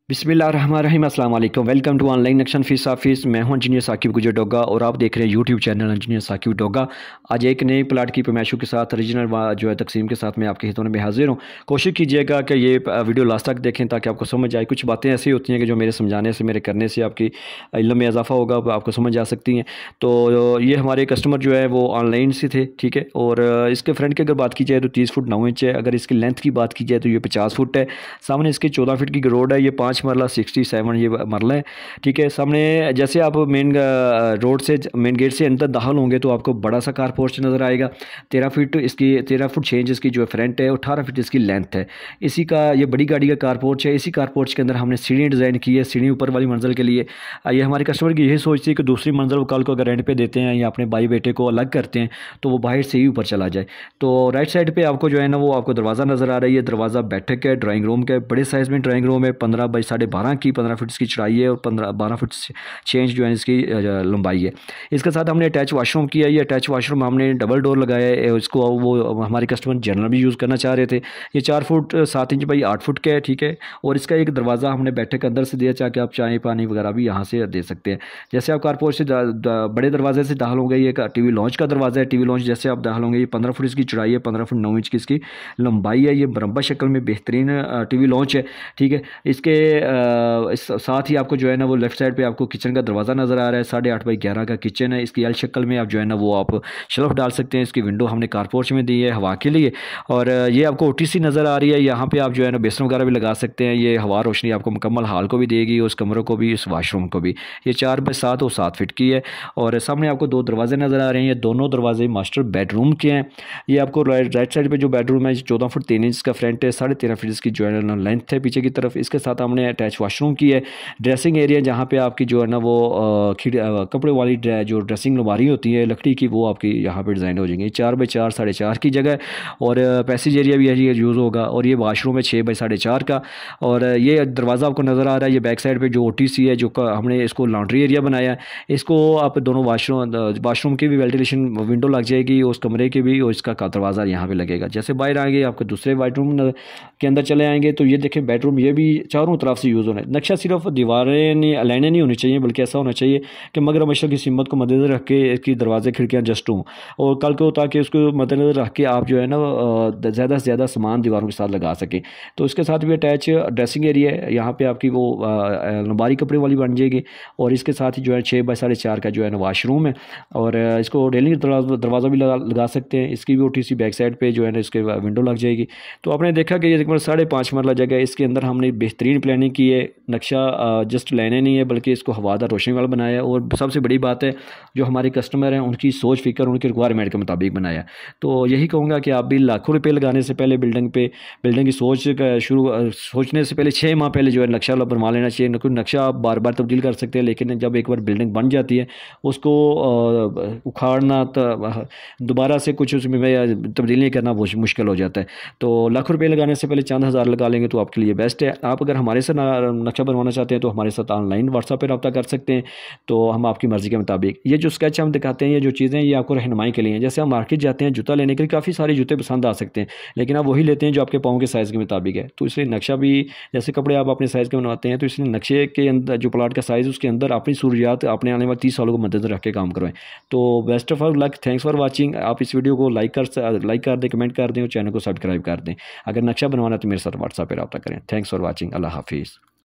बिस्मिल्लाहिर्रहमानिर्रहीम अस्सलाम वालेकुम। वेलकम टू ऑनलाइन नक्शन फीस ऑफिस। मैं हूं इंजीनियर साकिब गुजर डोगा और आप देख रहे हैं YouTube channel engineer Saqib Doga. आज एक नए प्लाट की पैमाइशों के साथ रीजनल जो है तकसीम के साथ मैं आपके हितों में हाजिर हूं। कोशिश कीजिएगा कि ये वीडियो लास्ट तक देखें ताकि आपको समझ आए। कुछ बातें ऐसी होती हैं कि जो मेरे समझाने से, मेरे करने से आपकी इल्म में इजाफा होगा, आपको समझ आ सकती हैं। तो ये हमारे कस्टमर जो है वो ऑनलाइन से थे, ठीक है। और इसके फ्रंट की अगर बात की जाए तो 30 फुट 9 इंच है। अगर इसकी लेंथ की बात की जाए तो ये 50 फुट है। सामने इसकी 14 फीट की रोड है। ये 5 मरला 67 ये मरला है, ठीक है। सामने जैसे आप मेन रोड से, मेन गेट से अंदर दाखिल होंगे तो आपको बड़ा सा कार पोर्च नज़र आएगा। 13 फुट 6 इंच इसकी जो फ्रंट है, 18 फीट इसकी लेंथ है। इसी का ये बड़ी गाड़ी का कार पोर्च है। इसी कार पोर्च के अंदर हमने सीढ़ी डिज़ाइन की है, सीढ़ी ऊपर वाली मंजिल के लिए। ये हमारे कस्टमर की यही सोच थी कि दूसरी मंजिल वो कल को अगर रेंट पे देते हैं या अपने भाई बेटे को अलग करते हैं तो वो बाहर से ही ऊपर चला जाए। तो राइट साइड पे आपको जो है ना वो आपको दरवाज़ा नज़र आ रही है। दरवाज़ा बैठक है, ड्राइंग रूम का बड़े साइज़ में ड्राइंग रूम है। 15 बाई 12.5 की 15 फुट इसकी चौड़ाई है और 12 फुट 6 इंच जो है इसकी लंबाई है। इसके साथ हमने अटैच वाशरूम किया है। ये अटैच वाशरूम हमने डबल डोर लगाया है। इसको वो हमारे कस्टमर जनरल भी यूज़ करना चाह रहे थे। ये 4 फुट 7 इंच बाई 8 फुट का है, ठीक है। और इसका एक दरवाज़ा हमने बैठक के अंदर से दिया ताकि आप चाय पानी वगैरह भी यहाँ से दे सकते हैं। जैसे आप कारपोर्ट से बड़े दरवाजे से दाखिल होंगे, ये टीवी लॉन्च का दरवाज़ा है। टीवी लॉन्च जैसे आप दाखिल होंगे, ये 15 फुट इसकी चौड़ाई है, 15 फुट 9 इंच की इसकी लंबाई है। ये मरबा शक्ल में बेहतरीन टीवी लॉन्च है, ठीक है। इसके साथ ही आपको जो है ना वो लेफ्ट साइड पे आपको किचन का दरवाज़ा नज़र आ रहा है। 8.5 बाई 11 का किचन है। इसकी एल शक्ल में आप जो है ना वो आप शेल्फ डाल सकते हैं। इसकी विंडो हमने कारपोर्च में दी है हवा के लिए। और ये आपको ओटीसी नज़र आ रही है। यहाँ पे आप जो है ना बेसन वगैरह भी लगा सकते हैं। ये हवा रोशनी आपको मुकम्मल हाल को भी देगी, उस कमरों को भी, इस वाशरूम को भी। ये 4 बाई 7 और 7 फीट की है। और सामने आपको 2 दरवाजे नज़र आ रहे हैं। ये दोनों दरवाजे मास्टर बेडरूम के हैं। ये आपको राइट साइड पर जो बेडरूम है 14 फुट 3 इंच का फ्रंट है, 13.5 फीट इसकी जो है ना लेंथ है पीछे की तरफ। इसके साथ हमने अटैच वाशरूम की है। ड्रेसिंग एरिया जहाँ पे आपकी जो है ना वो कपड़े वाली जो ड्रेसिंग अलमारी होती है लकड़ी की, वो आपकी यहाँ पे डिज़ाइन हो जाएंगी। 4 बाई 4 4.5 की जगह और पैसेज एरिया भी यही यूज़ होगा। और ये वाशरूम है 6 बाई 4.5 का। और ये दरवाज़ा आपको नज़र आ रहा है। ये बैक साइड पे जो ओटीसी है, जो हमने इसको लॉन्ड्री एरिया बनाया है, इसको आप दोनों वाशरूम की भी वेंटिलेशन विंडो लग जाएगी, उस कमरे की भी, और इसका दरवाज़ा यहाँ पे लगेगा। जैसे बाहर आएंगे आपको दूसरे बेडरूम के अंदर चले आएंगे तो ये देखें बेडरूम ये भी चारों तरफ से यूज़ होना है। नक्शा सिर्फ दीवारें नहीं, लाइनें नहीं होनी चाहिए, बल्कि ऐसा होना चाहिए कि मगर मशरक़ की सिमत को मद्देनज़र रख के इसकी दरवाजे खिड़कियाँ जस्ट हों। और कल को ताकि उसको मद्देनज़र रख के आप जो है ना ज़्यादा से ज़्यादा सामान दीवारों के साथ लगा सकें। तो इसके साथ भी अटैच ड्रेसिंग एरिया है। यहाँ पे आपकी वो अलमारी कपड़े वाली बन जाएगी। और इसके साथ ही जो है 6 बाई 4.5 का जो है ना वाशरूम है। और इसको रेलिंग दरवाज़ा भी लगा सकते हैं। इसकी भी ओटीसी बैक साइड पे जो है ना इसके विंडो लग जाएगी। तो आपने देखा कि ये 5.5 मरला जगह है। इसके अंदर हमने बेहतरीन प्लानिंग की है। नक्शा जस्ट लाइनें नहीं है बल्कि इसको हवादार रोशनी वाला बनाया है। और सबसे बड़ी बात है जो हमारे कस्टमर हैं उनकी सोच फिक्र, उनकी रिक्वायरमेंट के मुताबिक बनाया। तो यही कहूँगा कि आप भी लाखों रुपये लगाने से पहले बिल्डिंग की सोचने से पहले 6 माह पहले जो है नक्शा बनवा लेना चाहिए। नक्शा आप बार बार तब्दील कर सकते हैं, लेकिन जब एक बार बिल्डिंग बन जाती है उसको उखाड़ना, दोबारा से कुछ उसमें तब्दीली करना मुश्किल हो जाता है। तो लाखों रुपये लगाने से पहले चंद हज़ार लगा लेंगे तो आपके लिए बेस्ट है। आप अगर हमारे से नक्शा बनवाना चाहते हैं तो हमारे साथ ऑनलाइन व्हाट्सएप पर रब्ता कर सकते हैं। तो हम आपकी मर्ज़ी के मुताबिक ये जो स्केच हम दिखाते हैं, ये जो चीज़ें ये आपको रहनुमाई के लिए हैं। जैसे हम मार्केट जाते हैं जूता लेने के लिए, काफ़ी सारे जूते पसंद आ सकते हैं, लेकिन आप वही लेते हैं जो आपके पाँव के साइज़ के मुताबिक है। तो इसलिए नक्शा भी जैसे कपड़े आप अपने साइज़ के बनवाते हैं, तो इसलिए नक्शे के अंदर जो प्लाट का साइज़ उसके अंदर अपनी सूर्यात अपने आने वाले 30 सालों को मद्देनज़र रख के काम करवाएं। तो best of luck, thanks for watching. आप इस वीडियो को लाइक कर दें, कमेंट कर दें और चैनल को सब्सक्राइब कर दें। अगर नक्शा बनवाना है तो मेरे साथ व्हाट्सएप पर रब्ता करें। Thanks for watching. अल्लाह हाफिज़।